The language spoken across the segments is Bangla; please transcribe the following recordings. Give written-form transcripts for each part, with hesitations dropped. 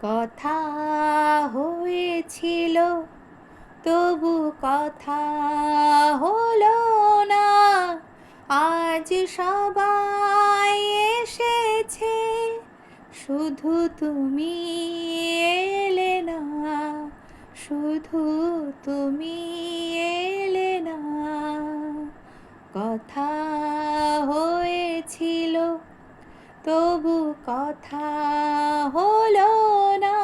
কথা হয়েছিল তবু কথা হলো না। আজ সবাই এসেছে, শুধু তুমি এলে না। শুধু তুমি এলে না। কথা হয়েছিল তবু কথা হলো না।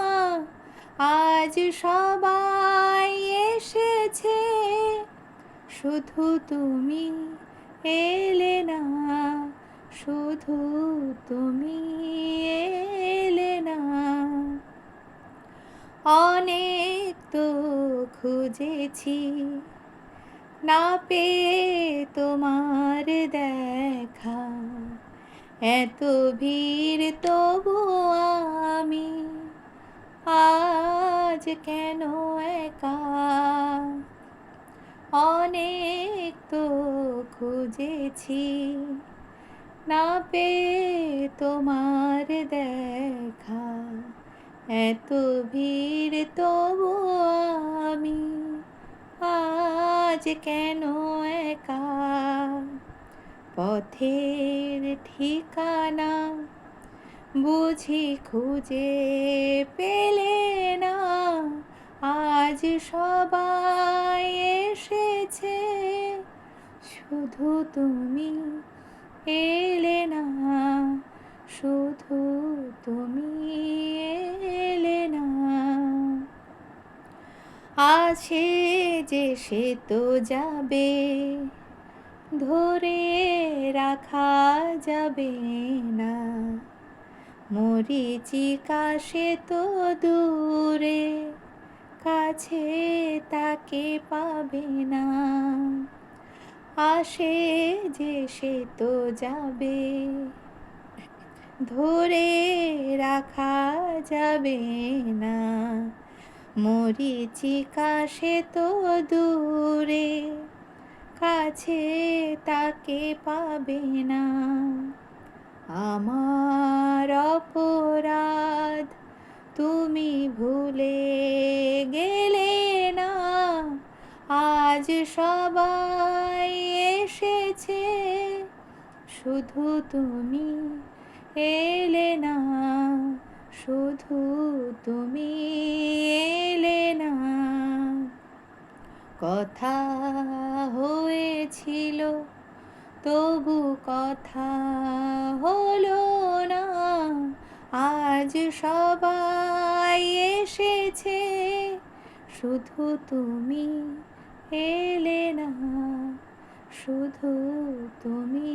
আজ সবাই এসেছে, শুধু তুমি এলে না। শুধু তুমি এলে না। অনেক তো খুঁজেছি, না পেয়ে তোমার দেখা। এত ভিড় তবু আমি আজ কেন একা। অনেক তো খুঁজেছি, না পেয়ে তোমার দেখা। এত ভিড় তবু আমি আজ কেন একা। পথের ঠিকানা বুঝি খুঁজে পেলে না। আজ সবাই এসেছে, শুধু তুমি এলে না। শুধু তুমি এলে না। আছে যে সে তো যাবে, ধরে রাখা যাবে না। মরীচিকা সে তো দূরে, কাছে তাকে পাবে না। আসে যে সে তো যাবে, ধরে রাখা যাবে না। মরীচিকা সে তো দূরে, কাছে তাকে পাবে না। আমার অপরাধ তুমি ভুলে গেলে না। আজ সবাই এসেছে, শুধু তুমি এলে না। শুধু তুমি এলে না। কথা হয়েছিল তবু কথা হলো না। আজ সবাই এসেছে, শুধু তুমি এলে না। শুধু তুমি